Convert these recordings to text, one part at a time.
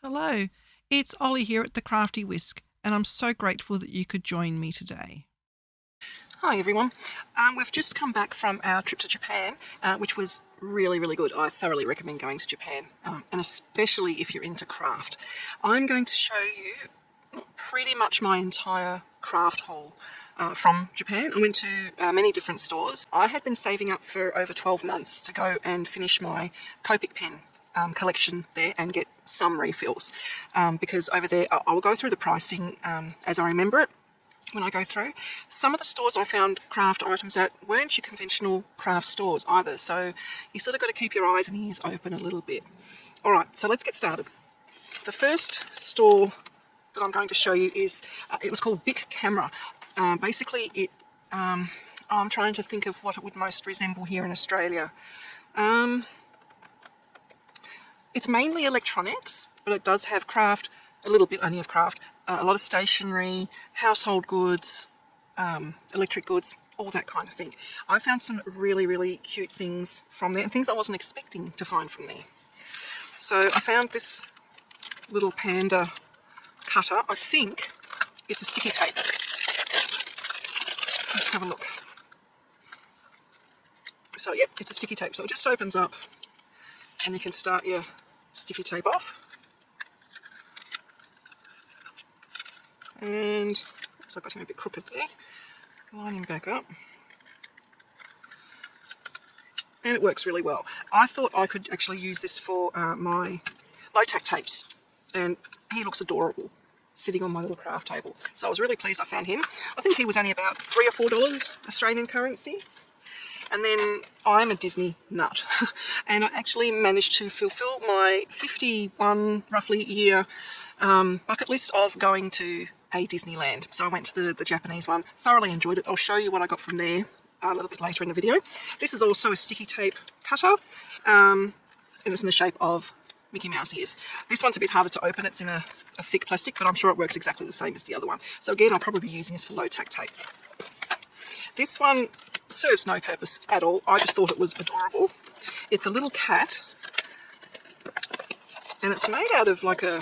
Hello, it's Ollie here at the Crafty Whisk, and I'm so grateful that you could join me today. Hi everyone. We've just come back from our trip to Japan, which was really good. I thoroughly recommend going to Japan, and especially if you're into craft. I'm going to show you pretty much my entire craft haul from Japan. I went to many different stores. I had been saving up for over 12 months to go and finish my Copic pen collection there and get some refills, because over there I will go through the pricing as I remember it when I go through. Some of the stores I found craft items at weren't your conventional craft stores either, so you sort of got to keep your eyes and ears open a little bit. Alright, so let's get started. The first store that I'm going to show you is, it was called Bic Camera. Basically I'm trying to think of what it would most resemble here in Australia. It's mainly electronics, but it does have craft, a little bit only of craft, a lot of stationery, household goods, electric goods, all that kind of thing. I found some really cute things from there, and things I wasn't expecting to find from there. So I found this little panda cutter. I think it's a sticky tape. Let's have a look. So yep, it's a sticky tape. So it just opens up and you can start your sticky tape off. And so I got him a bit crooked there. Line him back up. And it works really well. I thought I could actually use this for my low-tack tapes, and he looks adorable sitting on my little craft table. So I was really pleased I found him. I think he was only about $3 or $4 Australian currency. And then I'm a Disney nut, and I actually managed to fulfill my 51 roughly year bucket list of going to a Disneyland. So I went to the Japanese one, thoroughly enjoyed it. I'll show you what I got from there a little bit later in the video. This is also a sticky tape cutter, and it's in the shape of Mickey Mouse ears. This one's a bit harder to open. It's in a thick plastic, but I'm sure it works exactly the same as the other one. So again, I'll probably be using this for low-tack tape. This one serves no purpose at all. I just thought it was adorable. It's a little cat, and it's made out of like a,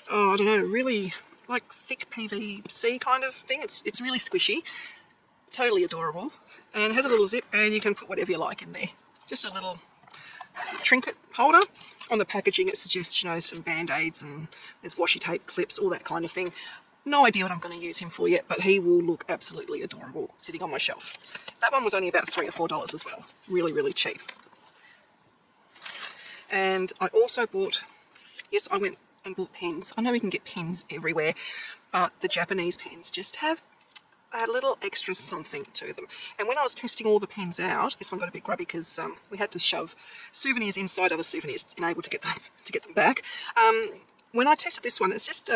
I don't know, really like thick PVC kind of thing. It's really squishy, totally adorable, and it has a little zip, and you can put whatever you like in there. Just a little trinket holder. On the packaging it suggests, you know, some band-aids, and there's washi tape clips, all that kind of thing. No idea what I'm going to use him for yet, but he will look absolutely adorable sitting on my shelf. That one was only about $3 or $4 as well. Really cheap. And I also bought, yes, I went and bought pens. I know we can get pens everywhere, but the Japanese pens just have a little extra something to them. And when I was testing all the pens out, this one got a bit grubby because we had to shove souvenirs inside other souvenirs to be able to get them back. When I tested this one, it's just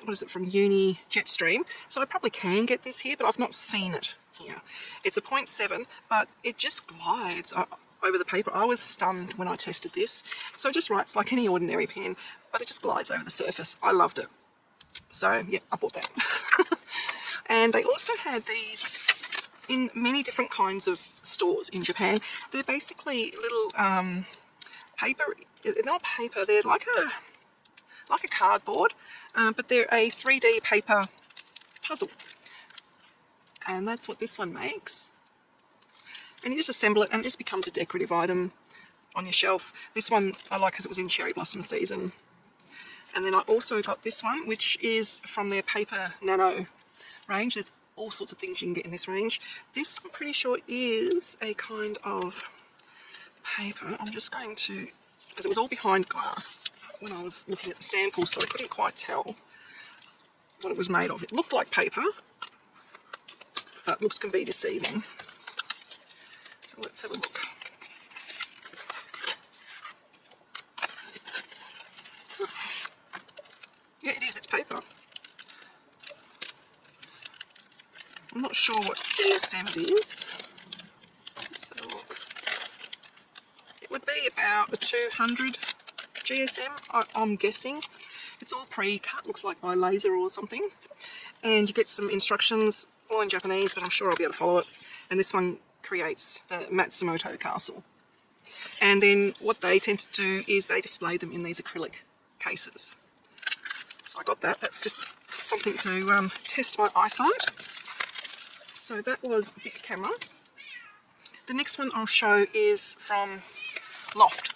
what is it, from Uni Jetstream, so I probably can get this here, but I've not seen it here. It's a 0.7, but it just glides over the paper. I was stunned when I tested this. So it just writes like any ordinary pen, but it just glides over the surface. I loved it. So yeah, I bought that. And they also had these in many different kinds of stores in Japan. They're basically little paper, they're not paper, they're like a cardboard, but they're a 3D paper puzzle, and that's what this one makes. And you just assemble it and it just becomes a decorative item on your shelf. This one I like because it was in cherry blossom season. And then I also got this one, which is from their paper nano range. There's all sorts of things you can get in this range. This, I'm pretty sure, is a kind of paper. I'm just going to, because it was all behind glass when I was looking at the sample, so I couldn't quite tell what it was made of. It looked like paper, but looks can be deceiving. So let's have a look. Yeah, it is, it's paper. I'm not sure what GSM it is. Let's have a look. It would be about a 200 GSM, I'm guessing. It's all pre-cut, looks like by laser or something. And you get some instructions, all in Japanese, but I'm sure I'll be able to follow it. And this one creates the Matsumoto castle. And then what they tend to do is they display them in these acrylic cases. So I got that. That's just something to test my eyesight. So that was a big camera. The next one I'll show is from Loft.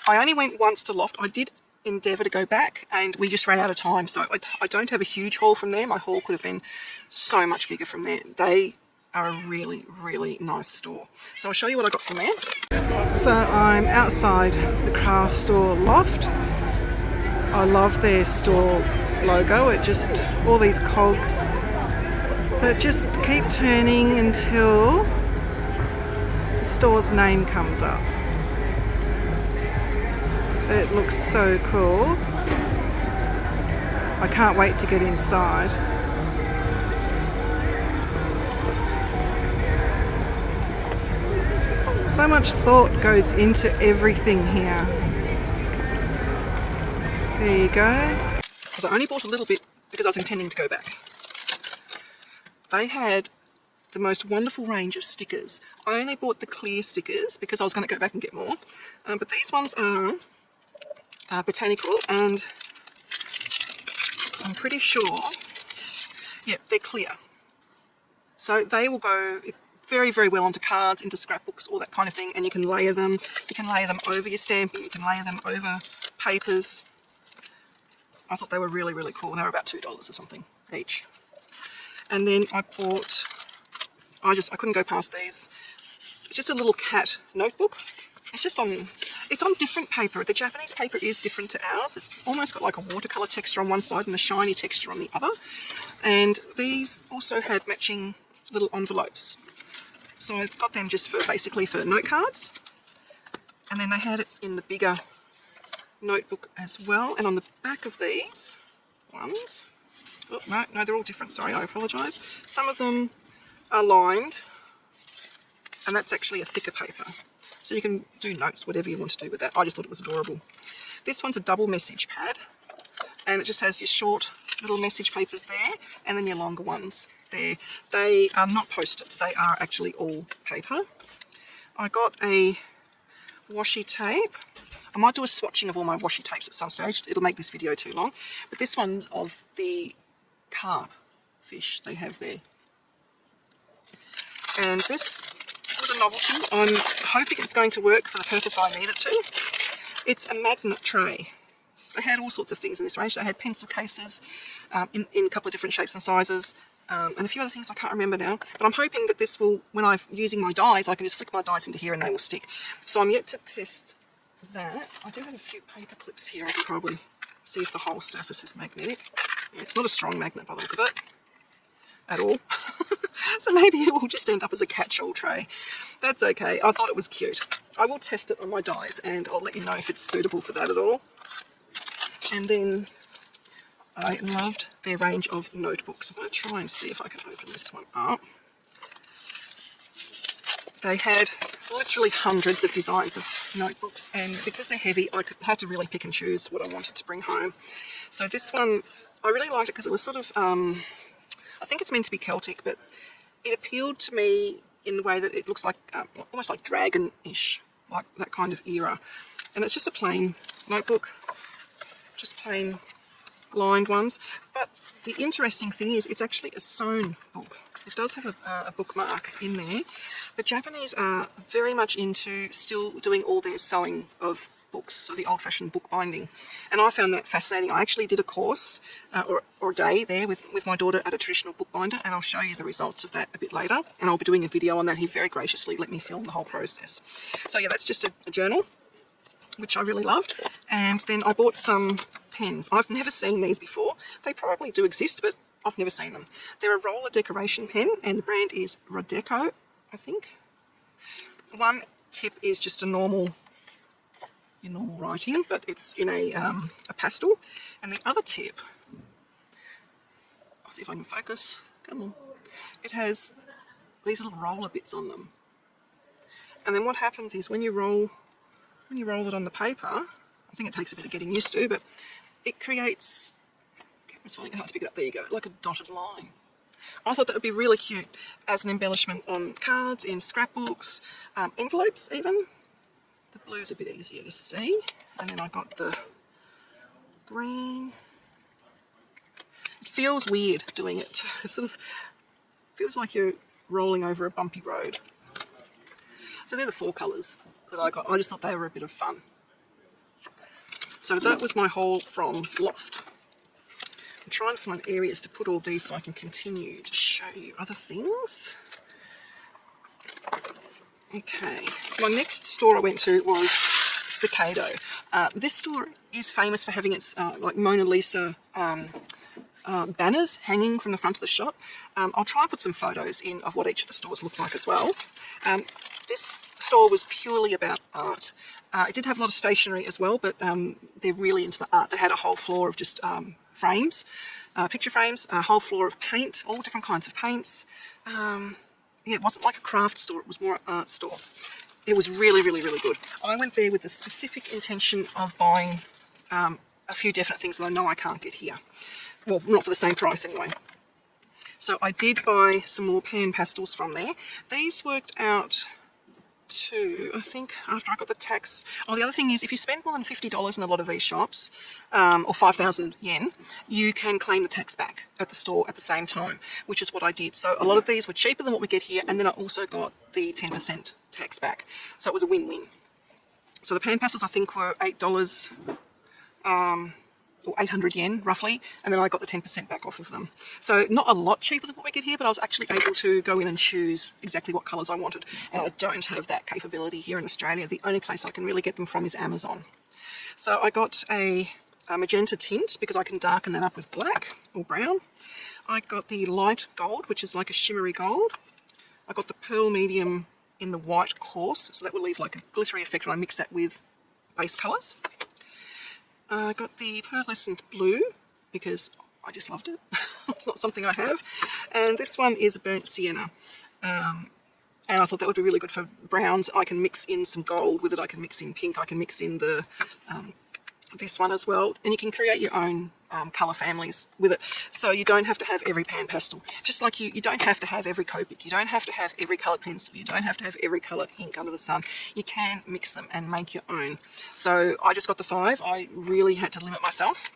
I only went once to Loft. I did endeavour to go back and we just ran out of time, so I don't have a huge haul from there. My haul could have been so much bigger from there. They are a really, really nice store. So I'll show you what I got from there. So I'm outside the craft store Loft. I love their store logo. It just, all these cogs that just keep turning until the store's name comes up. It looks so cool. I can't wait to get inside. So much thought goes into everything here. There you go. Because I only bought a little bit because I was intending to go back. They had the most wonderful range of stickers. I only bought the clear stickers because I was going to go back and get more. But these ones are botanical, and I'm pretty sure, yeah, they're clear. So they will go very, very well onto cards, into scrapbooks, all that kind of thing, and you can layer them. You can layer them over your stamping, you can layer them over papers. I thought they were really, really cool. They were about $2 or something each. And then I bought, I couldn't go past these. It's just a little cat notebook. It's on different paper. The Japanese paper is different to ours. It's almost got like a watercolour texture on one side and a shiny texture on the other. And these also had matching little envelopes. So I got them just for basically for note cards. And then they had it in the bigger notebook as well. And on the back of these ones, oh, no, they're all different. Sorry, I apologise. Some of them are lined, and that's actually a thicker paper. So you can do notes, whatever you want to do with that. I just thought it was adorable. This one's a double message pad, and it just has your short little message papers there, and then your longer ones there. They are not post-its, they are actually all paper. I got a washi tape. I might do a swatching of all my washi tapes at some stage. It'll make this video too long. But this one's of the carp fish they have there. And this was a novelty. I'm hoping it's going to work for the purpose I need it to. It's a magnet tray. They had all sorts of things in this range. They had pencil cases in a couple of different shapes and sizes, and a few other things I can't remember now. But I'm hoping that this will, when I'm using my dies, I can just flick my dies into here and they will stick. So I'm yet to test that. I do have a few paper clips here. I can probably see if the whole surface is magnetic. Yeah, it's not a strong magnet by the look of it at all. So maybe it will just end up as a catch-all tray. That's okay. I thought it was cute. I will test it on my dies and I'll let you know if it's suitable for that at all. And then I loved their range of notebooks. I'm going to try and see if I can open this one up. They had literally hundreds of designs of notebooks, and because they're heavy, I had to really pick and choose what I wanted to bring home. So this one, I really liked it because it was sort of, I think it's meant to be Celtic, but it appealed to me in the way that it looks like, almost like dragon-ish, like that kind of era. And it's just a plain notebook, just plain lined ones. But the interesting thing is it's actually a sewn book. It does have a bookmark in there. The Japanese are very much into still doing all their sewing of books, so the old-fashioned book binding. And I found that fascinating. I actually did a course or a day there with my daughter at a traditional bookbinder, and I'll show you the results of that a bit later. And I'll be doing a video on that. He very graciously let me film the whole process. So yeah, that's just a journal, which I really loved. And then I bought some pens. I've never seen these before. They probably do exist, but I've never seen them. They're a roller decoration pen, and the brand is Rodeco, I think. One tip is just your normal writing, but it's in a pastel. And the other tip, I'll see if I can focus. Come on. It has these little roller bits on them. And then what happens is when you roll it on the paper, I think it takes a bit of getting used to, but it creates, it's finding it hard to pick it up, there you go, like a dotted line. I thought that would be really cute as an embellishment on cards, in scrapbooks, envelopes even. blue's a bit easier to see. And then I got the green. It feels weird doing it. It sort of feels like you're rolling over a bumpy road. So they're the 4 colours that I got. I just thought they were a bit of fun. So that was my haul from Loft. I'm trying to find areas to put all these so I can continue to show you other things. Okay, my next store I went to was Cicado. This store is famous for having its like Mona Lisa banners hanging from the front of the shop. I'll try and put some photos in of what each of the stores look like as well. This store was purely about art. It did have a lot of stationery as well, but they're really into the art. They had a whole floor of just frames, picture frames, a whole floor of paint, all different kinds of paints. Yeah, it wasn't like a craft store, it was more an art store. It was really, really, really good. I went there with the specific intention of buying a few definite things that I know I can't get here. Well, not for the same price anyway. So I did buy some more pan pastels from there. These worked out to, I think, after I got the tax. Oh, the other thing is, if you spend more than $50 in a lot of these shops, or 5,000 yen, you can claim the tax back at the store at the same time, which is what I did. So a lot of these were cheaper than what we get here, and then I also got the 10% tax back. So it was a win-win. So the pan pastels, I think, were $8, or 800 yen roughly, and then I got the 10% back off of them. So not a lot cheaper than what we get here, but I was actually able to go in and choose exactly what colours I wanted, and I don't have that capability here in Australia. The only place I can really get them from is Amazon. So I got a magenta tint because I can darken that up with black or brown. I got the light gold, which is like a shimmery gold. I got the pearl medium in the white coarse, so that will leave like a glittery effect when I mix that with base colours. I got the pearlescent blue because I just loved it. It's not something I have. And this one is burnt sienna. And I thought that would be really good for browns. I can mix in some gold with it. I can mix in pink. I can mix in the this one as well. And you can create your own colour families with it. So you don't have to have every pan pastel. Just like you don't have to have every Copic. You don't have to have every coloured pencil. You don't have to have every coloured ink under the sun. You can mix them and make your own. So I just got the 5. I really had to limit myself,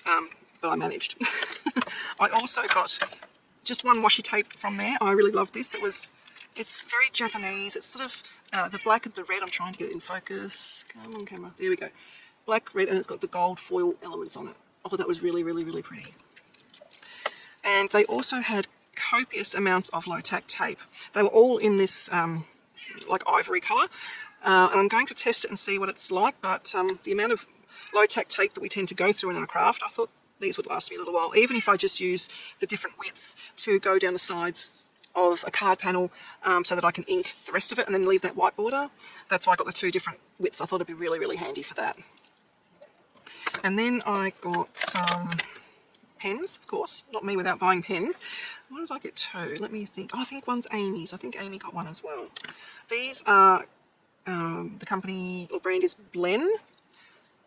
but I managed. I also got just one washi tape from there. I really love this. It's very Japanese. It's sort of the black and the red. I'm trying to get it in focus. Come on, camera. There we go. Black, red, and it's got the gold foil elements on it. I thought that was really, really, really pretty. And they also had copious amounts of low-tack tape. They were all in this like ivory colour. And I'm going to test it and see what it's like, but the amount of low-tack tape that we tend to go through in our craft, I thought these would last me a little while, even if I just use the different widths to go down the sides of a card panel so that I can ink the rest of it and then leave that white border. That's why I got the 2 different widths. I thought it'd be really, really handy for that. And then I got some pens, of course, not me without buying pens. What did I get 2? Let me think. Oh, I think one's Amy's. I think Amy got one as well. These are, the company or brand is Blen.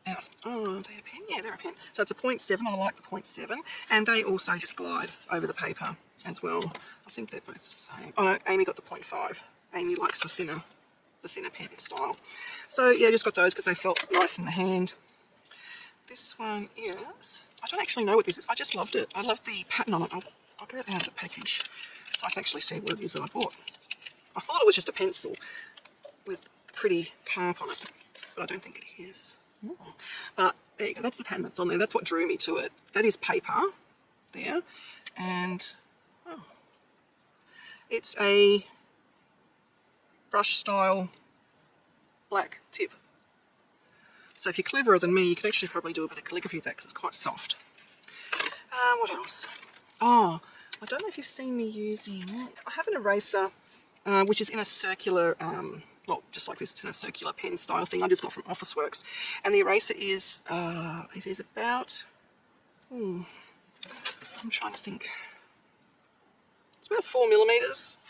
And oh, are they a pen? Yeah, they're a pen. So it's a 0.7. I like the 0.7. And they also just glide over the paper as well. I think they're both the same. Oh no, Amy got the 0.5. Amy likes the thinner pen style. So yeah, just got those because they felt nice in the hand. This one is, I don't actually know what this is. I just loved it. I love the pattern on it. I'll get it out of the package so I can actually see what it is that I bought. I thought it was just a pencil with pretty carp on it, but I don't think it is. Ooh. But there you go. That's the pattern that's on there. That's what drew me to it. That is paper there. And oh, it's a brush style black tip. So if you're cleverer than me, you can actually probably do a bit of calligraphy with that because it's quite soft. What else? Oh, I don't know if you've seen me using, I have an eraser which is in a circular, well, just like this, it's in a circular pen style thing I just got from Officeworks. And the eraser is, it is about, I'm trying to think. It's about 4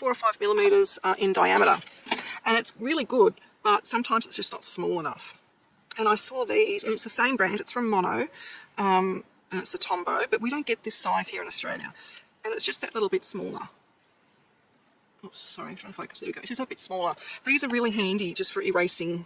or 5 millimeters in diameter. And it's really good, but sometimes it's just not small enough. And I saw these, and it's the same brand, it's from Mono, and it's the Tombow, but we don't get this size here in Australia. And it's just that little bit smaller. Oops, sorry, I'm trying to focus, there we go, it's just a bit smaller. These are really handy just for erasing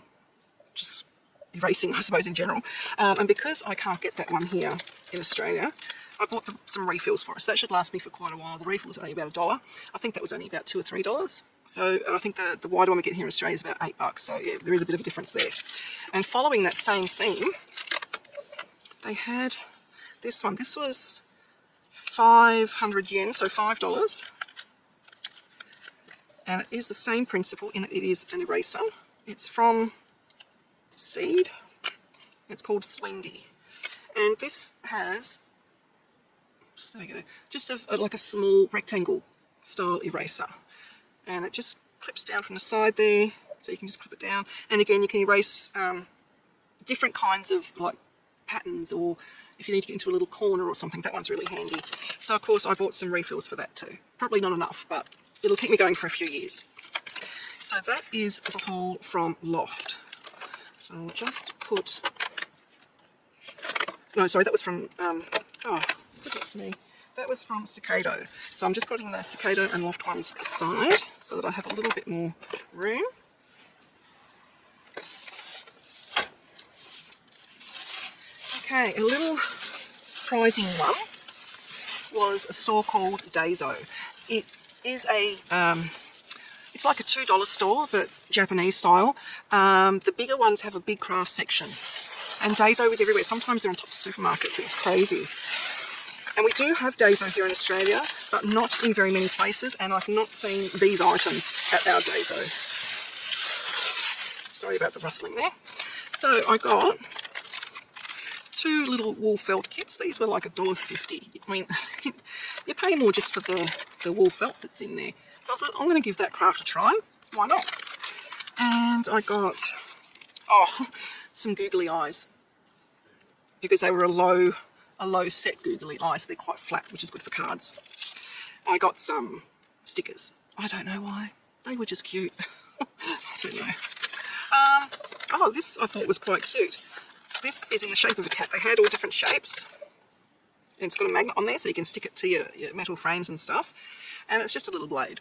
just erasing, I suppose, in general. And because I can't get that one here in Australia, I bought some refills for it. So that should last me for quite a while. The refill was only about $1. I think that was only about $2 or $3. So, and I think the wider one we get here in Australia is about $8. So yeah, there is a bit of a difference there. And following that same theme, they had this one. This was 500 yen, so $5. And it is the same principle in that it is an eraser. It's from Seed. It's called Slendy. And this has, so there you go, just like a small rectangle style eraser. And it just clips down from the side there, so you can just clip it down. And again, you can erase different kinds of like patterns, or if you need to get into a little corner or something, that one's really handy. So of course I bought some refills for that too. Probably not enough, but it'll keep me going for a few years. So that is the haul from Loft. So I'll just put, no, sorry, that was from, oh, goodness me. That was from Cicado. So I'm just putting the Cicado and Loft ones aside so that I have a little bit more room. Okay, a little surprising one was a store called Daiso. It is a, it's like a $2 store, but Japanese style. The bigger ones have a big craft section. And Daiso is everywhere. Sometimes they're on top of supermarkets. It's crazy. And we do have Daiso here in Australia, but not in very many places, and I've not seen these items at our Daiso. Sorry about the rustling there. So I got 2 little wool felt kits. These were like $1.50. I mean, you pay more just for the wool felt that's in there. So I thought, I'm going to give that craft a try. Why not? And I got, some googly eyes, because they were a low set googly eyes, so they're quite flat, which is good for cards. I got some stickers. I don't know why. They were just cute. I don't know. This I thought was quite cute. This is in the shape of a cat. They had all different shapes. And it's got a magnet on there, so you can stick it to your metal frames and stuff. And it's just a little blade.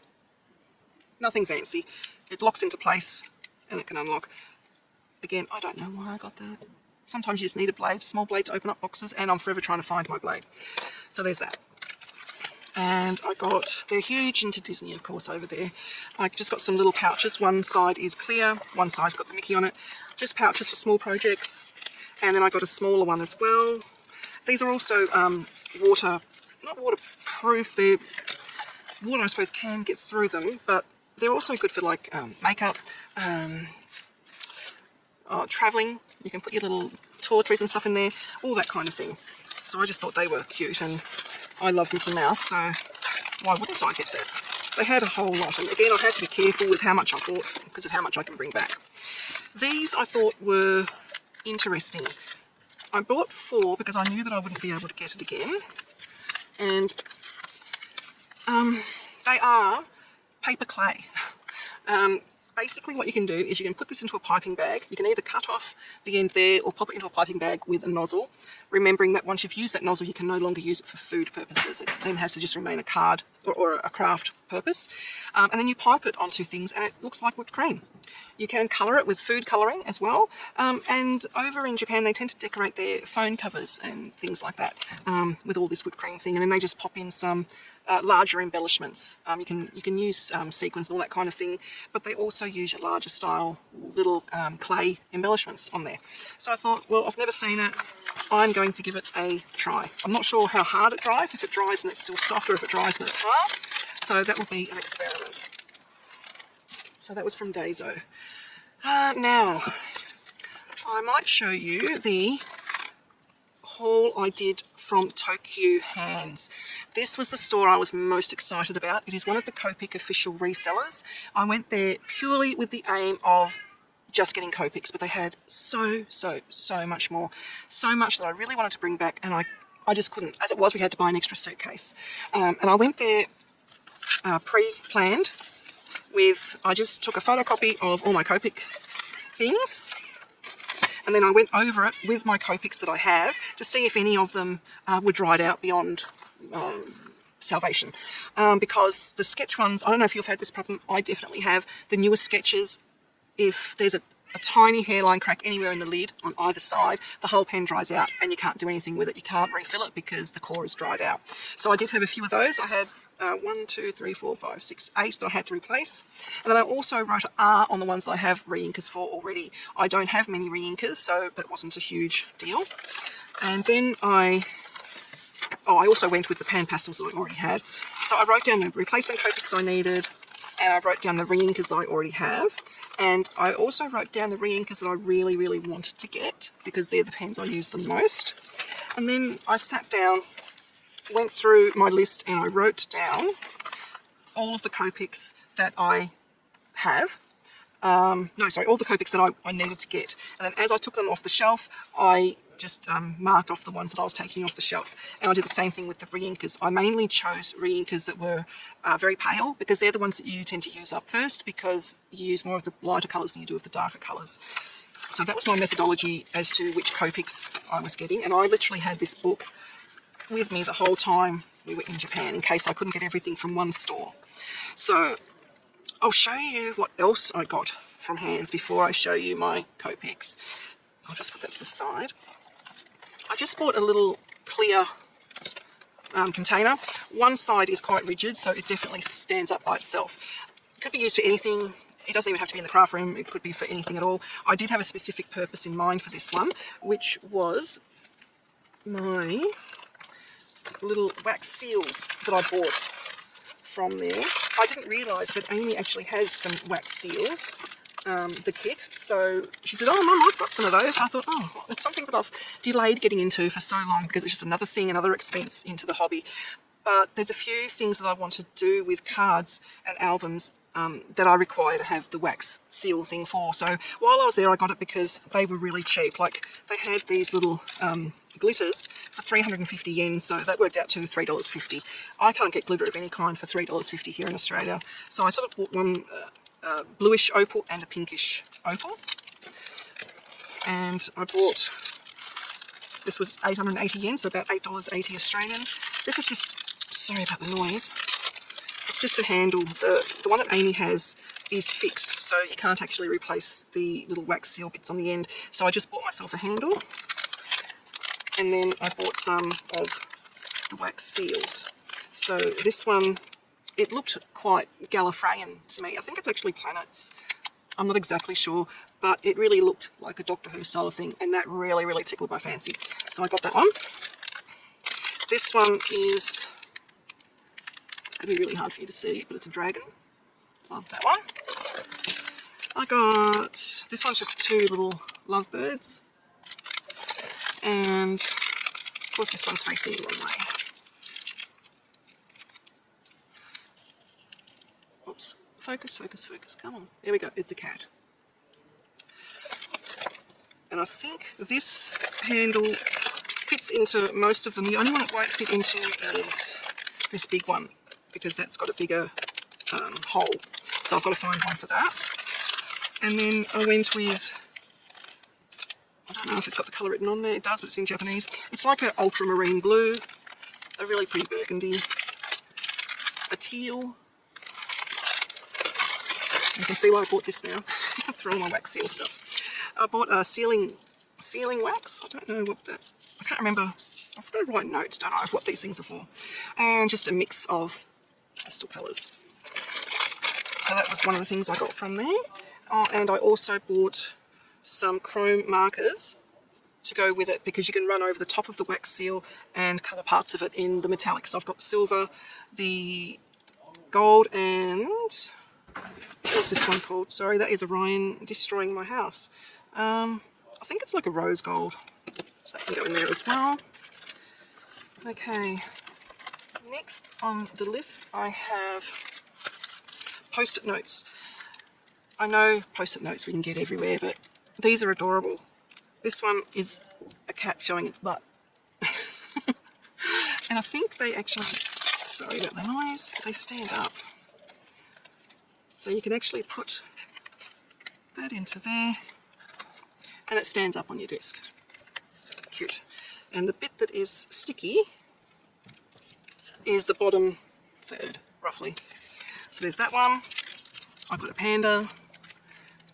Nothing fancy. It locks into place and it can unlock. Again, I don't know why I got that. Sometimes you just need a blade, small blade to open up boxes, and I'm forever trying to find my blade. So there's that. And I got, they're huge into Disney, of course, over there. I just got some little pouches. One side is clear, one side's got the Mickey on it. Just pouches for small projects. And then I got a smaller one as well. These are also not waterproof. They're, water I suppose can get through them, but they're also good for like makeup, travelling. You can put your little toiletries and stuff in there, all that kind of thing. So I just thought they were cute, and I love Mickey Mouse, so why wouldn't I get that? They had a whole lot, and again I had to be careful with how much I bought because of how much I can bring back. These I thought were interesting. I bought 4 because I knew that I wouldn't be able to get it again, and they are paper clay. Basically what you can do is you can put this into a piping bag. You can either cut off the end there or pop it into a piping bag with a nozzle, remembering that once you've used that nozzle you can no longer use it for food purposes. It then has to just remain a card or a craft purpose. And then you pipe it onto things and it looks like whipped cream. You can colour it with food colouring as well, and over in Japan they tend to decorate their phone covers and things like that with all this whipped cream thing, and then they just pop in some larger embellishments. You can use sequins and all that kind of thing, but they also use your larger style little clay embellishments on there. So I thought, well, I've never seen it, I'm going to give it a try. I'm not sure how hard it dries, if it dries and it's still soft or if it dries and it's hard, so that will be an experiment. So that was from Daiso. Now, I might show you the haul I did from Tokyo Hands. This was the store I was most excited about. It is one of the Copic official resellers. I went there purely with the aim of just getting Copics, but they had so much more. So much that I really wanted to bring back, and I just couldn't. As it was, we had to buy an extra suitcase. And I went there pre-planned with, I just took a photocopy of all my Copic things, and then I went over it with my Copics that I have to see if any of them were dried out beyond salvation. Because the sketch ones, I don't know if you've had this problem, I definitely have. The newer sketches, if there's a tiny hairline crack anywhere in the lid on either side, the whole pen dries out and you can't do anything with it. You can't refill it because the core is dried out. So I did have a few of those. I had 1, 2, 3, 4, 5, 6, 8 that I had to replace. And then I also wrote an R on the ones that I have re-inkers for already. I don't have many re-inkers, so that wasn't a huge deal. And then I also went with the pan pastels that I already had. So I wrote down the replacement Copics I needed, and I wrote down the re-inkers I already have. And I also wrote down the re-inkers that I really, really wanted to get, because they're the pens I use the most. And then I sat down, went through my list, and I wrote down all of the Copics that I have. All the Copics that I needed to get. And then as I took them off the shelf, I just marked off the ones that I was taking off the shelf. And I did the same thing with the re-inkers. I mainly chose re-inkers that were very pale, because they're the ones that you tend to use up first, because you use more of the lighter colours than you do of the darker colours. So that was my methodology as to which Copics I was getting. And I literally had this book with me the whole time we were in Japan, in case I couldn't get everything from one store. So I'll show you what else I got from Hands before I show you my Copics. I'll just put that to the side. I just bought a little clear container. One side is quite rigid, so it definitely stands up by itself. It could be used for anything. It doesn't even have to be in the craft room. It could be for anything at all. I did have a specific purpose in mind for this one, which was my little wax seals that I bought from there. I didn't realise, but Amy actually has some wax seals, the kit. So she said, "Oh, Mum, I've got some of those." I thought, oh, well, it's something that I've delayed getting into for so long, because it's just another thing, another expense into the hobby. But there's a few things that I want to do with cards and albums that I require to have the wax seal thing for. So while I was there, I got it because they were really cheap. Like, they had these little glitters for 350 yen, so that worked out to $3.50. I can't get glitter of any kind for $3.50 here in Australia. So I sort of bought one bluish opal and a pinkish opal. And I bought, this was 880 yen, so about $8.80 Australian. This is just, sorry about the noise, it's just a handle. The one that Amy has is fixed, so you can't actually replace the little wax seal bits on the end. So I just bought myself a handle, and then I bought some of the wax seals. So this one, it looked quite Gallifreyan to me. I think it's actually planets. I'm not exactly sure, but it really looked like a Doctor Who style of thing, and that really, really tickled my fancy. So I got that one. This one is going to be really hard for you to see, but it's a dragon. Love that one. I got, this one's just two little lovebirds, and of course this one's facing the wrong way. Oops, focus, focus, focus, come on. There we go, it's a cat. And I think this handle fits into most of them. The only one it won't fit into is this big one, because that's got a bigger hole. So I've got to find one for that. And then I went with, I don't know if it's got the colour written on there. It does, but it's in Japanese. It's like an ultramarine blue, a really pretty burgundy, a teal. You can see why I bought this now. That's for all my wax seal stuff. I bought a sealing wax. I don't know what that, I can't remember. I've got to write notes, don't I, of what these things are for. And just a mix of pastel colours. So that was one of the things I got from there. And I also bought some chrome markers to go with it, because you can run over the top of the wax seal and colour parts of it in the metallic. So I've got the silver, the gold, and what's this one called? Sorry, that is Orion destroying my house. I think it's like a rose gold. So that can go in there as well. Okay, next on the list I have post-it notes. I know post-it notes we can get everywhere, but these are adorable. This one is a cat showing its butt. And I think they actually, sorry about the noise, they stand up. So you can actually put that into there, and it stands up on your desk. Cute. And the bit that is sticky is the bottom third, roughly. So there's that one. I've got a panda,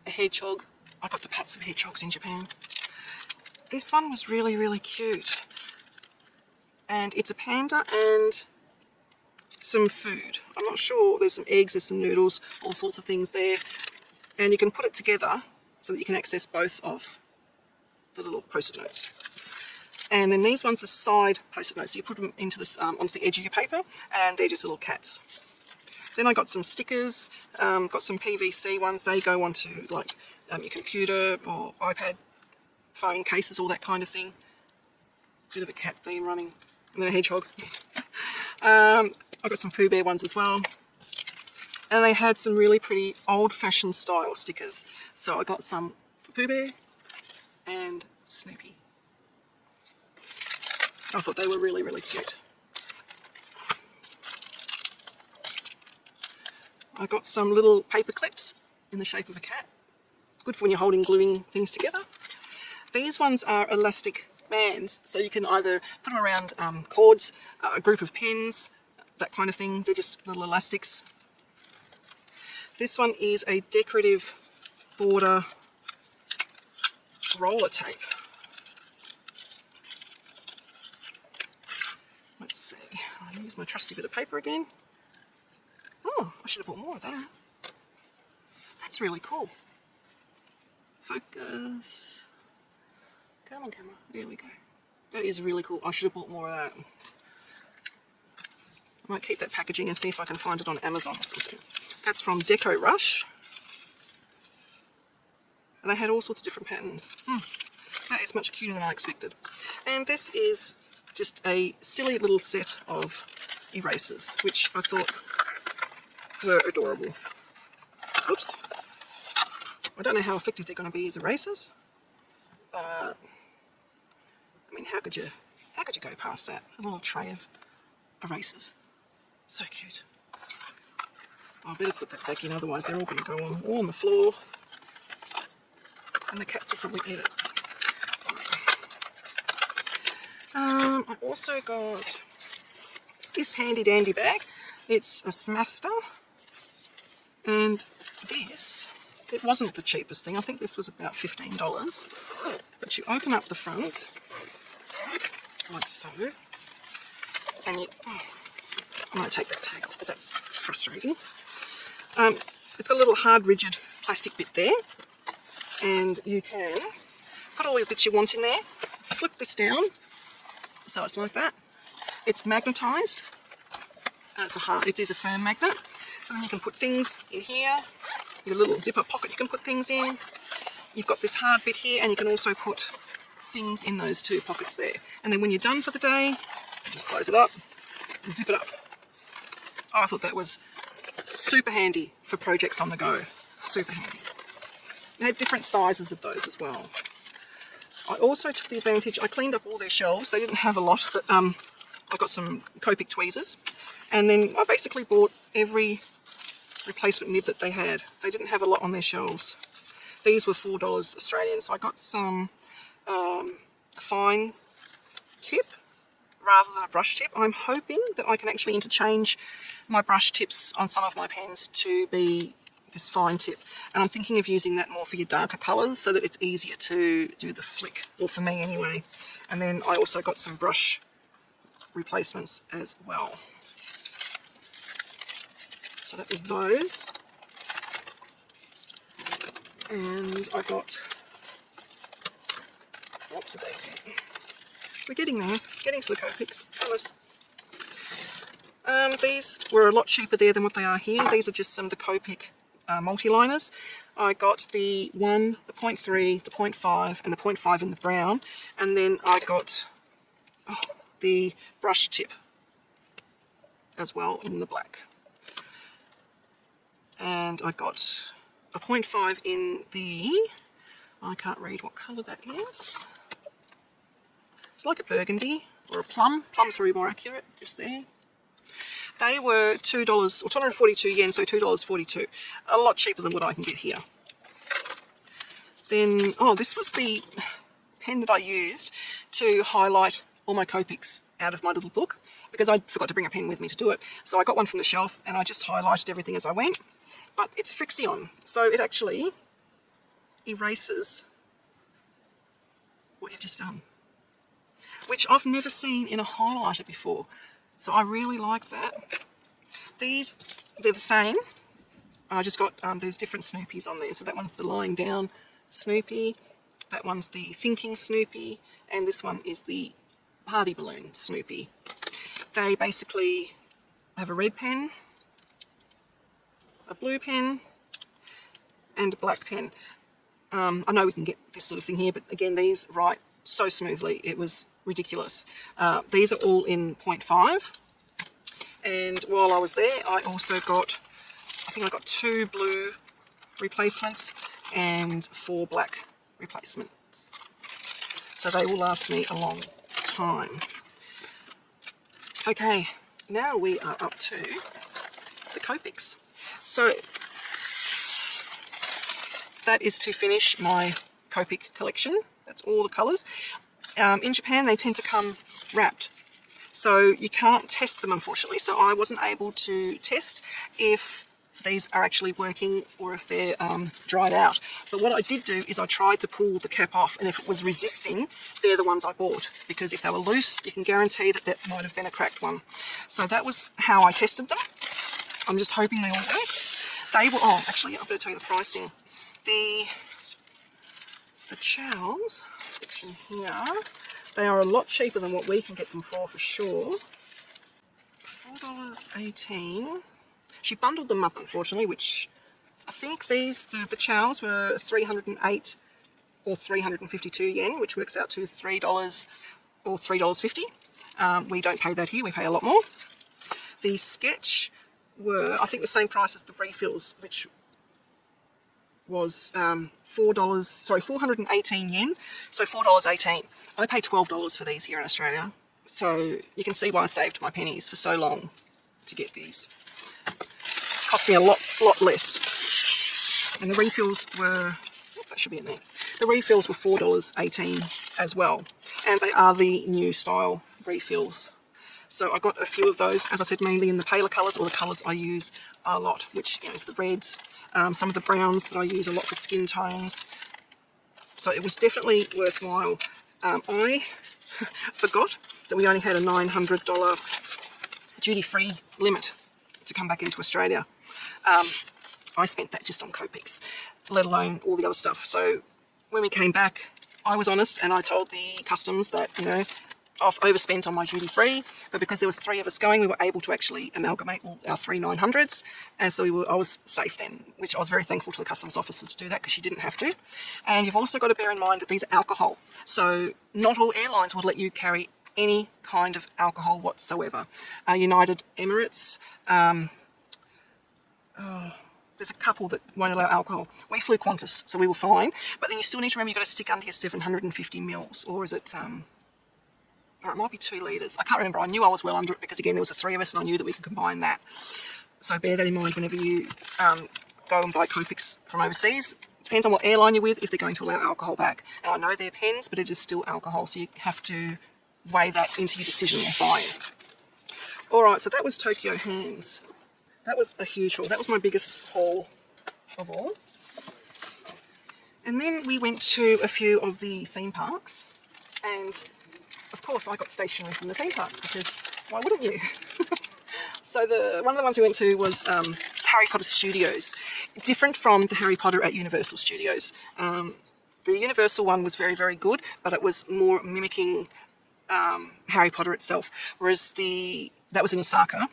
a hedgehog, I got to pat some hedgehogs in Japan. This one was really, really cute. And it's a panda and some food. I'm not sure. There's some eggs, there's some noodles, all sorts of things there. And you can put it together so that you can access both of the little post-it notes. And then these ones are side post-it notes. So you put them into this onto the edge of your paper, and they're just little cats. Then I got some stickers, got some PVC ones. They go onto like your computer or iPad, phone cases, all that kind of thing. Bit of a cat theme running, and then a hedgehog. I got some Pooh Bear ones as well. And they had some really pretty old-fashioned style stickers. So I got some for Pooh Bear and Snoopy. I thought they were really, really cute. I got some little paper clips in the shape of a cat. Good for when you're holding, gluing things together. These ones are elastic bands, so you can either put them around cords, a group of pins, that kind of thing. They're just little elastics. This one is a decorative border roller tape. Let's see, I'll use my trusty bit of paper again. Oh, I should have bought more of that. That's really cool. Focus. Come on, camera. There we go. That is really cool. I should have bought more of that. I might keep that packaging and see if I can find it on Amazon or something. That's from Deco Rush. And they had all sorts of different patterns. That is much cuter than I expected. And this is just a silly little set of erasers, which I thought were adorable. Oops. I don't know how effective they're going to be as erasers, but I mean, how could you go past that? A little tray of erasers. So cute. I better put that back in, otherwise they're all going to go all on the floor, and the cats will probably eat it. I also got this handy dandy bag. It's a Smaster, and this, it wasn't the cheapest thing. I think this was about $15. But you open up the front, like so, and you, I'm going to take that tag off because that's frustrating. It's got a little hard, rigid plastic bit there, and you can put all your bits you want in there, flip this down, so it's like that. It's magnetised, and it is a firm magnet, so then you can put things in here, your little zipper pocket you can put things in. You've got this hard bit here, and you can also put things in those two pockets there. And then when you're done for the day, just close it up and zip it up. Oh, I thought that was super handy for projects on the go. Super handy. They had different sizes of those as well. I also took the advantage, I cleaned up all their shelves. They didn't have a lot, but I got some Copic tweezers. And then I basically bought every replacement nib that they had. They didn't have a lot on their shelves. These were $4 Australian, so I got some a fine tip rather than a brush tip. I'm hoping that I can actually interchange my brush tips on some of my pens to be this fine tip, and I'm thinking of using that more for your darker colours so that it's easier to do the flick, or for me anyway. And then I also got some brush replacements as well. So that was those, and I got, whoops a daisy, we're getting there, getting to the Copics, promise. These were a lot cheaper there than what they are here. These are just some of the Copic multi-liners. I got the 1, the 0.3, the 0.5 and the 0.5 in the brown, and then I got the brush tip as well in the black. And I got a 0.5 in the, I can't read what colour that is. It's like a burgundy or a plum. Plum's very more accurate, just there. They were $2 or 242 yen, so $2.42. A lot cheaper than what I can get here. Then, oh, this was the pen that I used to highlight all my Copics out of my little book, because I forgot to bring a pen with me to do it. So I got one from the shelf and I just highlighted everything as I went. But it's Frixion, so it actually erases what you've just done, which I've never seen in a highlighter before. So I really like that. These, they're the same. I just got, there's different Snoopies on there. So that one's the lying down Snoopy, that one's the thinking Snoopy, and this one is the party balloon Snoopy. They basically have a red pen, a blue pen, and a black pen. I know we can get this sort of thing here, but again, these write so smoothly, it was ridiculous. These are all in 0.5, and while I was there, I also got, I think I got 2 blue replacements and 4 black replacements. So they will last me a long time. Okay, now we are up to the Copics. So that is to finish my Copic collection. That's all the colours. In Japan they tend to come wrapped, so you can't test them unfortunately, so I wasn't able to test if these are actually working or if they're dried out. But what I did do is I tried to pull the cap off, and if it was resisting, they're the ones I bought, because if they were loose you can guarantee that that might have been a cracked one. So that was how I tested them. I'm just hoping they all work. They were, oh actually I've got to tell you the pricing. The Chow's section here, they are a lot cheaper than what we can get them for sure. $4.18. She bundled them up unfortunately, which I think these, the Chow's were 308 or 352 yen, which works out to $3 or $3.50. We don't pay that here, we pay a lot more. The Sketch were, I think, the same price as the refills, which was $418 yen, so $4.18. I pay $12 for these here in Australia, so you can see why I saved my pennies for so long to get these. Cost me a lot less. And the refills were, oh, that should be in there. The refills were $4.18 as well, and they are the new style refills. So I got a few of those, as I said, mainly in the paler colours, or the colours I use a lot, which, you know, is the reds, some of the browns that I use a lot for skin tones. So it was definitely worthwhile. I forgot that we only had a $900 duty-free limit to come back into Australia. I spent that just on Copics, let alone all the other stuff. So when we came back, I was honest and I told the customs that, you know, I've overspent on my duty free, but because there was 3 of us going, we were able to actually amalgamate all our 3 900s, and so I was safe then, which I was very thankful to the customs officer to do that, because she didn't have to. And you've also got to bear in mind that these are alcohol, so not all airlines will let you carry any kind of alcohol whatsoever. United Emirates, there's a couple that won't allow alcohol. We flew Qantas, so we were fine, but then you still need to remember you've got to stick under your 750 mils, or is it... or it might be 2 litres. I can't remember. I knew I was well under it because, again, there was the 3 of us and I knew that we could combine that. So bear that in mind whenever you go and buy Copics from overseas. It depends on what airline you're with, if they're going to allow alcohol back. And I know they're pens, but it is still alcohol, so you have to weigh that into your decision of buying. Alright, so that was Tokyo Hands. That was a huge haul. That was my biggest haul of all. And then we went to a few of the theme parks, and of course I got stationery from the theme parks, because why wouldn't you? So one of the ones we went to was Harry Potter Studios. Different from the Harry Potter at Universal Studios. The Universal one was very, very good, but it was more mimicking Harry Potter itself, whereas that was in Osaka.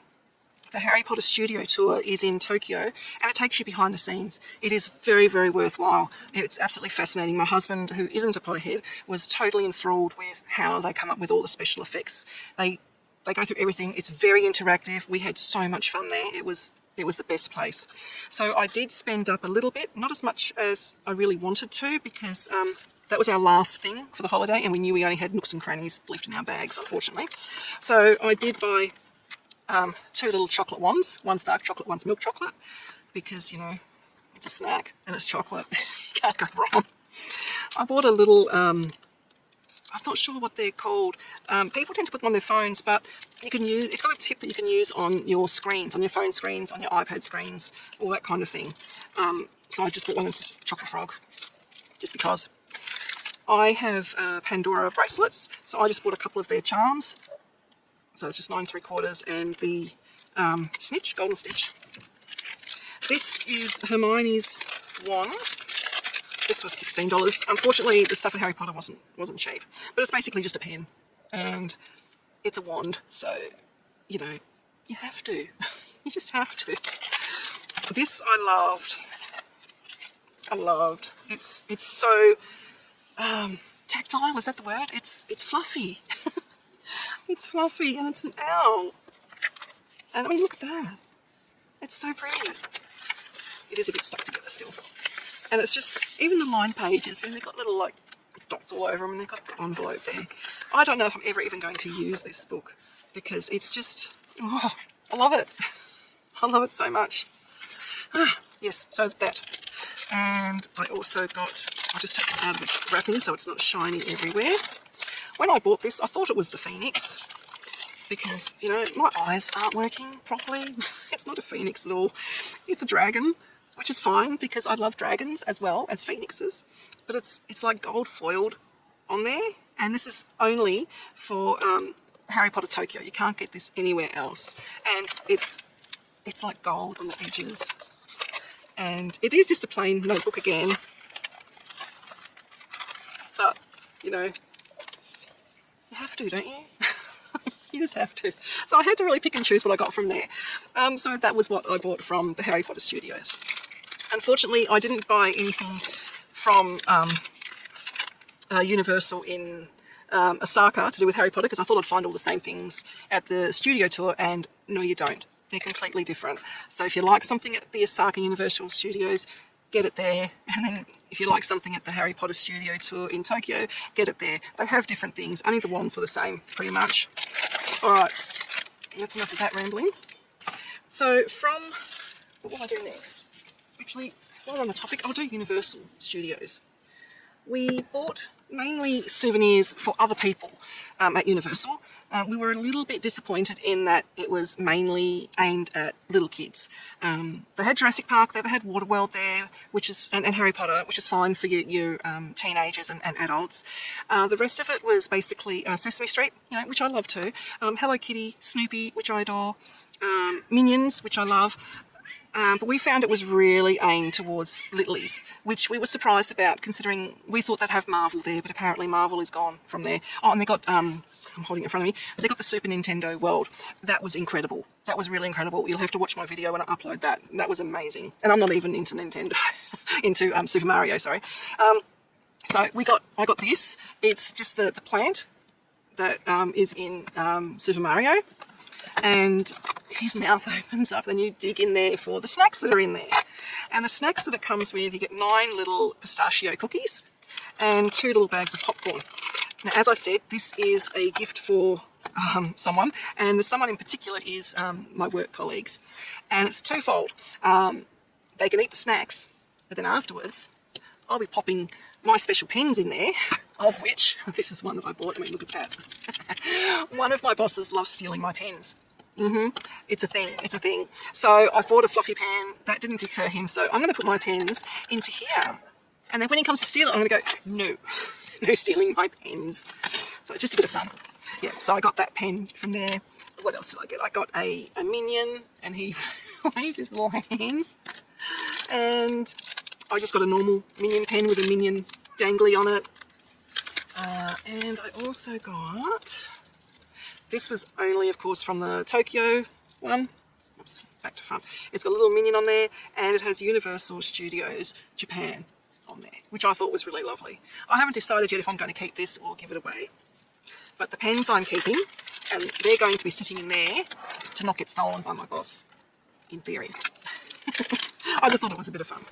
The Harry Potter Studio Tour is in Tokyo, and it takes you behind the scenes. It is very, very worthwhile. It's absolutely fascinating. My husband, who isn't a Potterhead, was totally enthralled with how they come up with all the special effects. They go through everything. It's very interactive. We had so much fun there. It was the best place. So I did spend up a little bit, not as much as I really wanted to, because that was our last thing for the holiday, and we knew we only had nooks and crannies left in our bags, unfortunately. So I did buy 2 little chocolate wands, one's dark chocolate, one's milk chocolate, because, you know, it's a snack and it's chocolate. Can't go wrong. I bought a little, I'm not sure what they're called. People tend to put them on their phones, but you can use, it's got a tip that you can use on your screens, on your phone screens, on your iPad screens, all that kind of thing. So I just bought one that's chocolate frog. just because. I have Pandora bracelets, so I just bought a couple of their charms. So it's just 9 3/4 and the snitch, golden snitch. This is Hermione's wand. This was $16. Unfortunately, the stuff at Harry Potter wasn't cheap, but it's basically just a pen, and it's a wand. So, you know, you have to. You just have to. This I loved. It's so tactile. Is that the word? It's fluffy. It's fluffy, and it's an owl. And I mean, look at that. It's so pretty. It is a bit stuck together still. And it's just, even the line pages, and they've got little like dots all over them, and they've got the envelope there. I don't know if I'm ever even going to use this book, because it's just, oh, I love it. I love it so much. Yes, so that. And I also got, I'll just take it out of its wrapping so it's not shiny everywhere. When I bought this, I thought it was the Phoenix, because, you know, my eyes aren't working properly. It's not a phoenix at all. It's a dragon, which is fine, because I love dragons as well as phoenixes. But it's like gold foiled on there, and this is only for Harry Potter Tokyo. You can't get this anywhere else. And it's like gold on the edges. And it is just a plain notebook again. But, you know, you have to, don't you? You just have to. So I had to really pick and choose what I got from there. So that was what I bought from the Harry Potter Studios. Unfortunately, I didn't buy anything from Universal in Osaka to do with Harry Potter, because I thought I'd find all the same things at the studio tour, and no, you don't. They're completely different. So if you like something at the Osaka Universal Studios, get it there. And then if you like something at the Harry Potter Studio Tour in Tokyo, get it there. They have different things. Only the wands were the same, pretty much. Alright, that's enough of that rambling. So what will I do next? Actually, while we're on the topic, I'll do Universal Studios. We bought mainly souvenirs for other people at Universal. We were a little bit disappointed in that it was mainly aimed at little kids. They had Jurassic Park there, they had Waterworld there, which is and Harry Potter, which is fine for your teenagers and adults. The rest of it was basically Sesame Street, you know, which I love too. Hello Kitty, Snoopy, which I adore. Minions, which I love. But we found it was really aimed towards littlies, which we were surprised about, considering we thought they'd have Marvel there, but apparently Marvel is gone from there. Oh, and they got, I'm holding it in front of me, they got the Super Nintendo World. That was incredible. That was really incredible. You'll have to watch my video when I upload that. That was amazing. And I'm not even into Nintendo, into Super Mario, sorry. So I got this. It's just the plant that is in Super Mario. And his mouth opens up, and you dig in there for the snacks that are in there. And the snacks that it comes with, you get 9 little pistachio cookies and 2 little bags of popcorn. Now, as I said, this is a gift for someone, and the someone in particular is my work colleagues. And it's twofold. They can eat the snacks, but then afterwards, I'll be popping my special pens in there, of which, this is one that I bought. I mean, look at that. One of my bosses loves stealing my pens. It's a thing. So I bought a fluffy pen. That didn't deter him, so I'm going to put my pens into here. And then when he comes to steal it, I'm going to go, no stealing my pens. So it's just a bit of fun. Yeah, so I got that pen from there. What else did I get? I got a minion, and he waves his little hands. And I just got a normal minion pen with a minion dangly on it. And I also got, this was only, of course, from the Tokyo one. Oops, back to front. It's got a little minion on there, and it has Universal Studios Japan on there, which I thought was really lovely. I haven't decided yet if I'm going to keep this or give it away. But the pens I'm keeping, and they're going to be sitting in there to not get stolen by my boss, in theory. I just thought it was a bit of fun.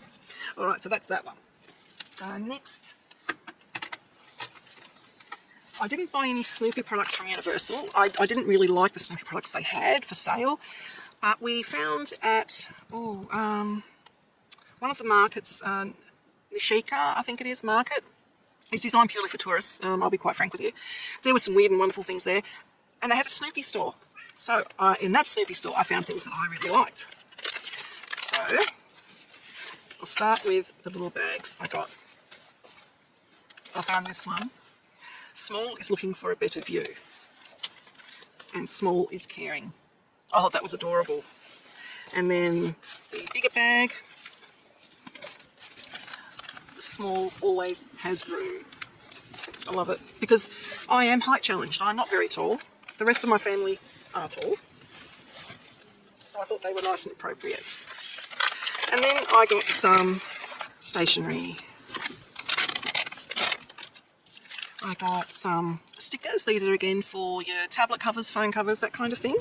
Alright, so that's that one. Next, I didn't buy any Snoopy products from Universal. I didn't really like the Snoopy products they had for sale, but we found at one of the markets, Nishika, I think it is, market. It's designed purely for tourists, I'll be quite frank with you. There were some weird and wonderful things there, and they had a Snoopy store. So in that Snoopy store, I found things that I really liked. So I'll start with the little bags I got. I found this one. Small is looking for a better view, and small is caring. I thought that was adorable. And then the bigger bag. The small always has room. I love it because I am height challenged. I'm not very tall. The rest of my family are tall. So I thought they were nice and appropriate. And then I got some stationery. I got some stickers. These are again for your tablet covers, phone covers, that kind of thing.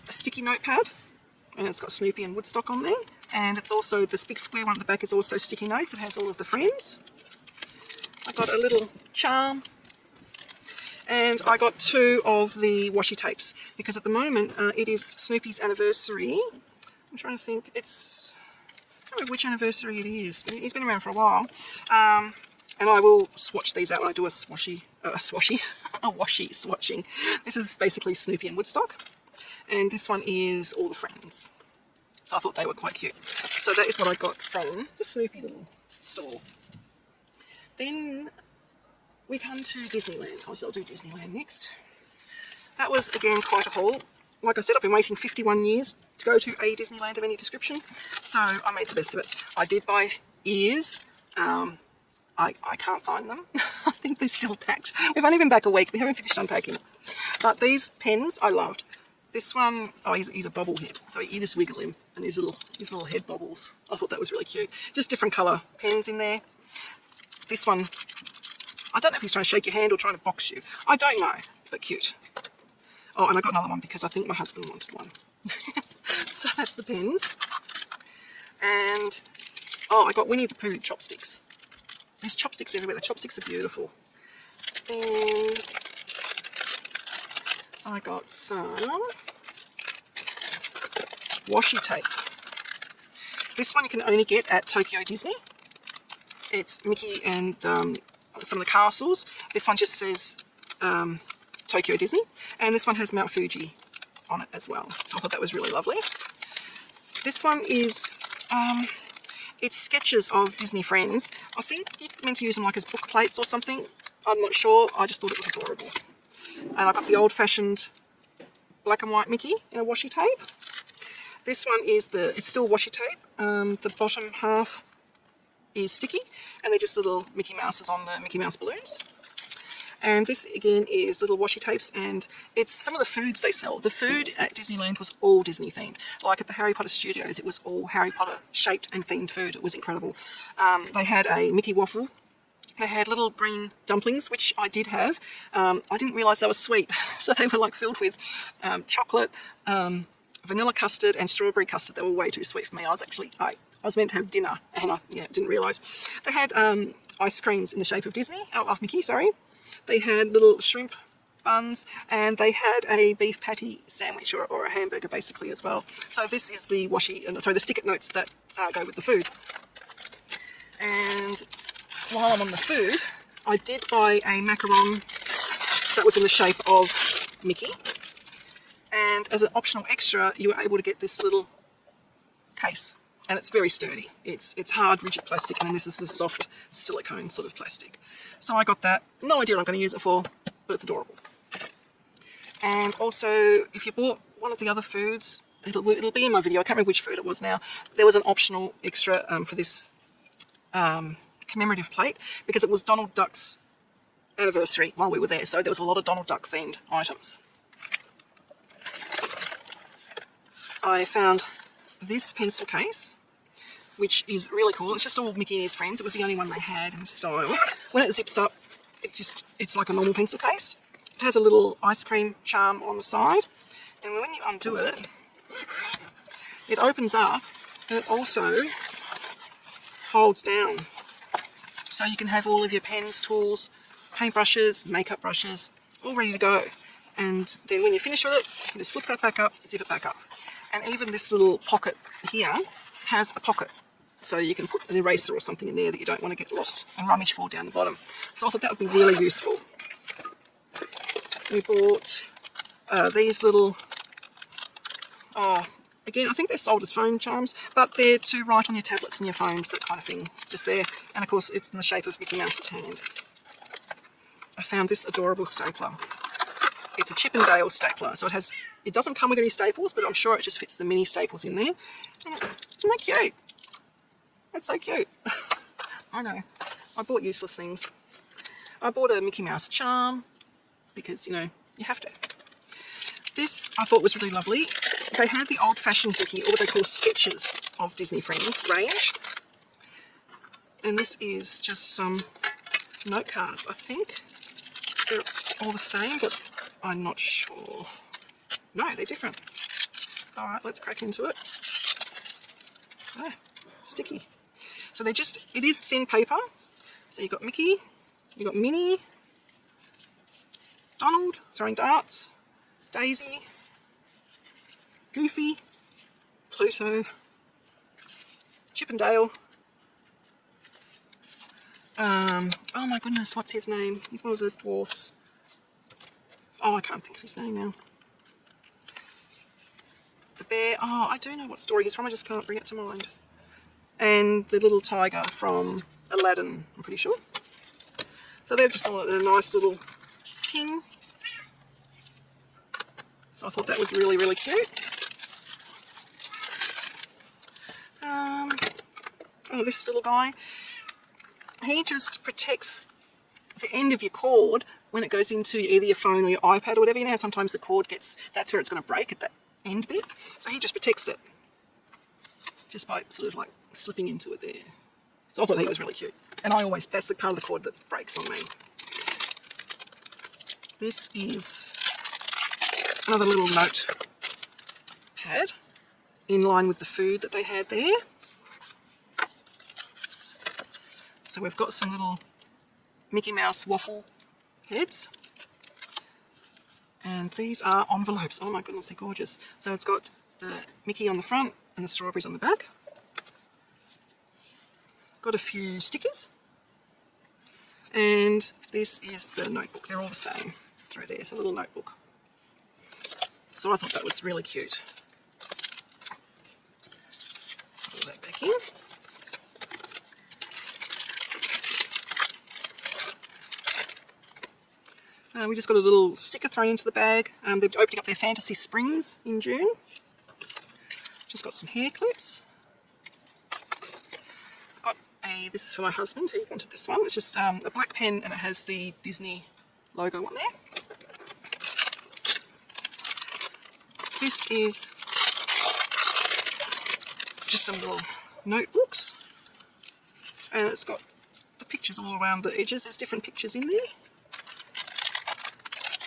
A sticky notepad, and it's got Snoopy and Woodstock on there. And it's also, this big square one at the back is also sticky notes. It has all of the friends. I got a little charm. And I got 2 of the washi tapes because at the moment it is Snoopy's anniversary. I'm trying to think, I can't remember which anniversary it is. He's been around for a while. And I will swatch these out when I do a washi swatching. This is basically Snoopy and Woodstock. And this one is All the Friends. So I thought they were quite cute. So that is what I got from the Snoopy little store. Then we come to Disneyland. I'll do Disneyland next. That was, again, quite a haul. Like I said, I've been waiting 51 years to go to a Disneyland of any description. So I made the best of it. I did buy ears. I can't find them. I think they're still packed. We've only been back a week. We haven't finished unpacking. But these pens I loved. This one, oh, he's a bobblehead. So you just wiggle him and his little head bobbles. I thought that was really cute. Just different colour pens in there. This one, I don't know if he's trying to shake your hand or trying to box you. I don't know, but cute. Oh, and I got another one because I think my husband wanted one. So that's the pens. And, oh, I got Winnie the Pooh chopsticks. There's chopsticks everywhere. The chopsticks are beautiful. Then I got some washi tape. This one you can only get at Tokyo Disney. It's Mickey and some of the castles. This one just says Tokyo Disney. And this one has Mount Fuji on it as well. So I thought that was really lovely. This one is... it's sketches of Disney friends. I think you're meant to use them like as book plates or something. I'm not sure. I just thought it was adorable. And I got the old-fashioned black and white Mickey in a washi tape. This one is it's still washi tape. The bottom half is sticky, and they're just little Mickey Mouses on the Mickey Mouse balloons. And this again is little washi tapes, and it's some of the foods they sell. The food at Disneyland was all Disney themed. Like at the Harry Potter Studios, it was all Harry Potter shaped and themed food. It was incredible. They had a Mickey waffle. They had little green dumplings, which I did have. I didn't realise they were sweet. So they were like filled with chocolate, vanilla custard and strawberry custard. They were way too sweet for me. I was meant to have dinner, and I didn't realise. They had ice creams in the shape of Mickey, sorry. They had little shrimp buns, and they had a beef patty sandwich or a hamburger basically as well. So this is the the sticker notes that go with the food. And while I'm on the food, I did buy a macaron that was in the shape of Mickey. And as an optional extra, you were able to get this little case. And it's very sturdy. It's hard, rigid plastic, and then this is the soft silicone sort of plastic. So I got that. No idea what I'm going to use it for, but it's adorable. And also, if you bought one of the other foods, it'll be in my video. I can't remember which food it was now. There was an optional extra for this commemorative plate because it was Donald Duck's anniversary while we were there. So there was a lot of Donald Duck themed items. I found this pencil case, which is really cool. It's just all Mickey and his friends. It was the only one they had in style. When it zips up, it's like a normal pencil case. It has a little ice cream charm on the side, and when you undo it, it opens up, and it also folds down. So you can have all of your pens, tools, paintbrushes, makeup brushes, all ready to go. And then when you finish with it, you just flip that back up, zip it back up. And even this little pocket here has a pocket. So you can put an eraser or something in there that you don't want to get lost and rummage for down the bottom. So I thought that would be really useful. We bought these little, again, I think they're sold as phone charms, but they're to write on your tablets and your phones, that kind of thing. Just there. And of course it's in the shape of Mickey Mouse's hand. I found this adorable stapler. It's a Chip and Dale stapler, so it doesn't come with any staples, but I'm sure it just fits the mini staples in there. And isn't that cute? That's so cute. I know. I bought useless things. I bought a Mickey Mouse charm because, you know, you have to. This I thought was really lovely. They had the old-fashioned Mickey, or what they call sketches of Disney Friends range. And this is just some note cards. I think they're all the same, but I'm not sure. No, they're different. All right, let's crack into it. Ah, sticky. So they're just, it is thin paper. So you've got Mickey, you've got Minnie, Donald throwing darts, Daisy, Goofy, Pluto, Chip and Dale. Oh my goodness, what's his name? He's one of the dwarfs. Oh, I can't think of his name now. The bear. Oh, I do know what story he's from, I just can't bring it to mind. And the little tiger from Aladdin, I'm pretty sure. So they're just all in a nice little tin. So I thought that was really, really cute. Oh, this little guy. He just protects the end of your cord when it goes into either your phone or your iPad or whatever. You know how sometimes the cord gets, that's where it's going to break, at that end bit. So he just protects it just by sort of like slipping into it there. So I thought he was really cute. And I always, that's the part of the cord that breaks on me. This is another little note pad in line with the food that they had there. So we've got some little Mickey Mouse waffle heads. And these are envelopes. Oh my goodness, they're gorgeous. So it's got the Mickey on the front and the strawberries on the back. Got a few stickers. And this is the notebook. They're all the same through there. It's a little notebook. So I thought that was really cute. Put all that back in. We just got a little sticker thrown into the bag. They're opening up their Fantasy Springs in June. Just got some hair clips. Got this is for my husband, he wanted this one. It's just a black pen and it has the Disney logo on there. This is just some little notebooks. And it's got the pictures all around the edges. There's different pictures in there.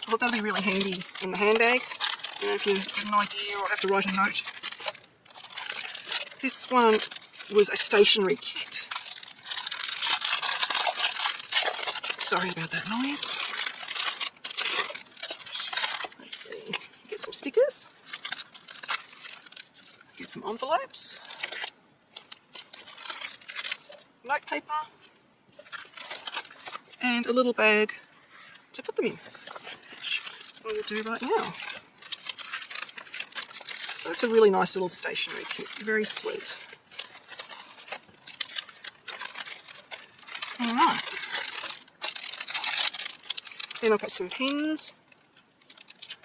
I thought that'd be really handy in the handbag, you know, if you get an idea or have to write a note. This one was a stationery kit. Sorry about that noise. Let's see, get some stickers, get some envelopes, note paper, and a little bag to put them in. What we'll do right now. So it's a really nice little stationery kit, very sweet. Alright. Then I've got some pens,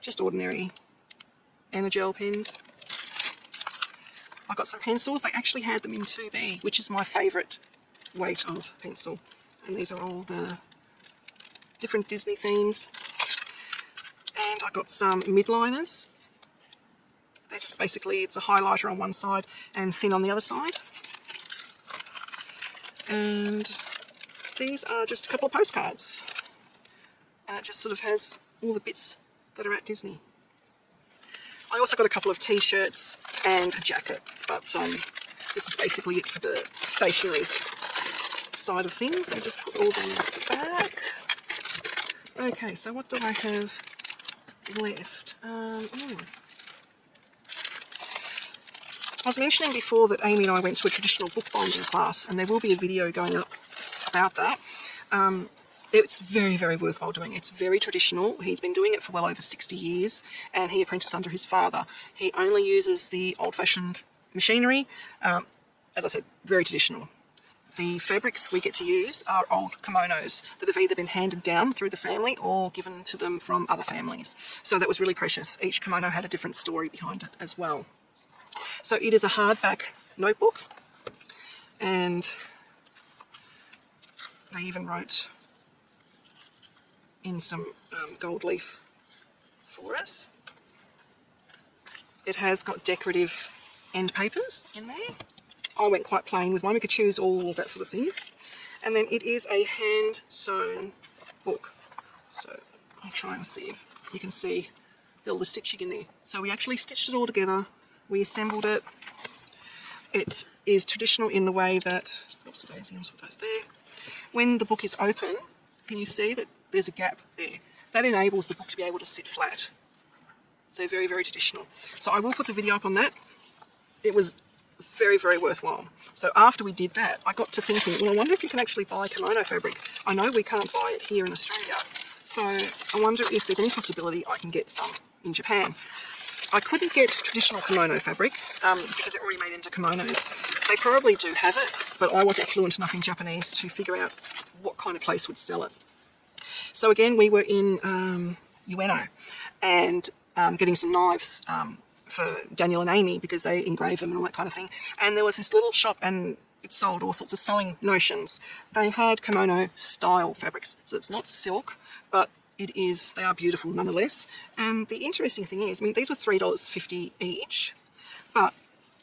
just ordinary Energel pens. I've got some pencils, they actually had them in 2B, which is my favourite weight of pencil. And these are all the different Disney themes. And I got some midliners. They're just basically, it's a highlighter on one side and thin on the other side. And these are just a couple of postcards. And it just sort of has all the bits that are at Disney. I also got a couple of t-shirts and a jacket, but this is basically it for the stationery side of things. I'll just put all them back. Okay, so what do I have left? I was mentioning before that Amy and I went to a traditional book binding class, and there will be a video going up about that. It's very, very worthwhile doing. It's very traditional. He's been doing it for well over 60 years, and he apprenticed under his father. He only uses the old-fashioned machinery. As I said, very traditional. the fabrics we get to use are old kimonos that have either been handed down through the family or given to them from other families. So that was really precious. Each kimono had a different story behind it as well. So it is a hardback notebook, and they even wrote in some gold leaf for us. It has got decorative end papers in there. I went quite plain with mine. We could choose all of that sort of thing. And then it is a hand sewn book. So I'll try and see if you can see all the stitching in there. So we actually stitched it all together. We assembled it. It is traditional in the way that, oops, I'll put those there. When the book is open, can you see that there's a gap there? That enables the book to be able to sit flat. So very, very traditional. So I will put the video up on that. It was very, very worthwhile. So after we did that, I got to thinking, well, I wonder if you can actually buy kimono fabric. I know we can't buy it here in Australia. So I wonder if there's any possibility I can get some in Japan. I couldn't get traditional kimono fabric because they're already made into kimonos. They probably do have it, but I wasn't fluent enough in Japanese to figure out what kind of place would sell it. So again, we were in Ueno and getting some knives for Daniel and Amy because they engrave them and all that kind of thing. And there was this little shop and it sold all sorts of sewing notions. They had kimono style fabrics. So it's not silk, but they are beautiful nonetheless. And the interesting thing is, I mean, these were $3.50 each, but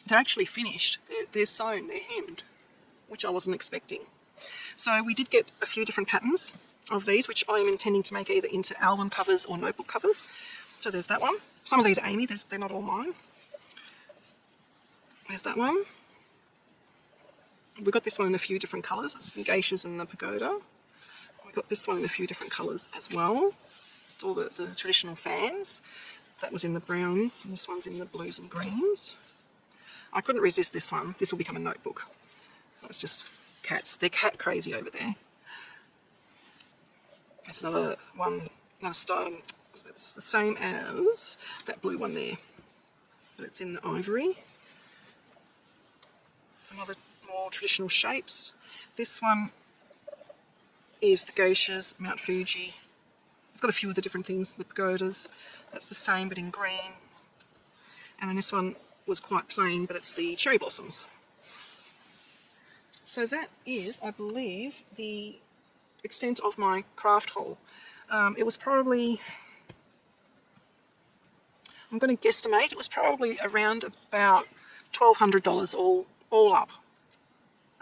they're actually finished. They're sewn, they're hemmed, which I wasn't expecting. So we did get a few different patterns of these, which I am intending to make either into album covers or notebook covers. So there's that one. Some of these are Amy, they're not all mine. There's that one. We got this one in a few different colours. It's the geishas and the pagoda. We got this one in a few different colours as well. It's all the traditional fans. That was in the browns, and this one's in the blues and greens. I couldn't resist this one. This will become a notebook. That's just cats. They're cat crazy over there. There's another one, another style. It's the same as that blue one there, but it's in the ivory. Some other more traditional shapes. This one is the geishas, Mount Fuji. It's got a few of the different things, the pagodas. That's the same but in green. And then this one was quite plain, but it's the cherry blossoms. So that is, I believe, the extent of my craft haul. It was probably, I'm going to guesstimate, it was probably around about $1,200 all up.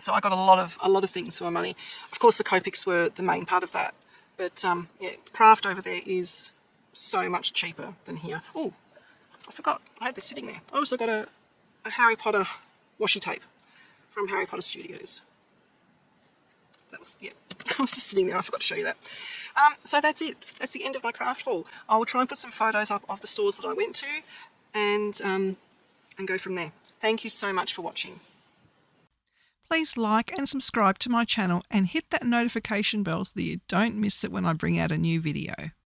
So I got a lot of things for my money. Of course, the Copics were the main part of that, but yeah, craft over there is so much cheaper than here. Oh, I forgot, I had this sitting there. I also got a Harry Potter washi tape from Harry Potter Studios. That was, yeah, I was just sitting there, I forgot to show you that. So that's it. That's the end of my craft haul. I will try and put some photos up of the stores that I went to and go from there. Thank you so much for watching. Please like and subscribe to my channel and hit that notification bell so that you don't miss it when I bring out a new video.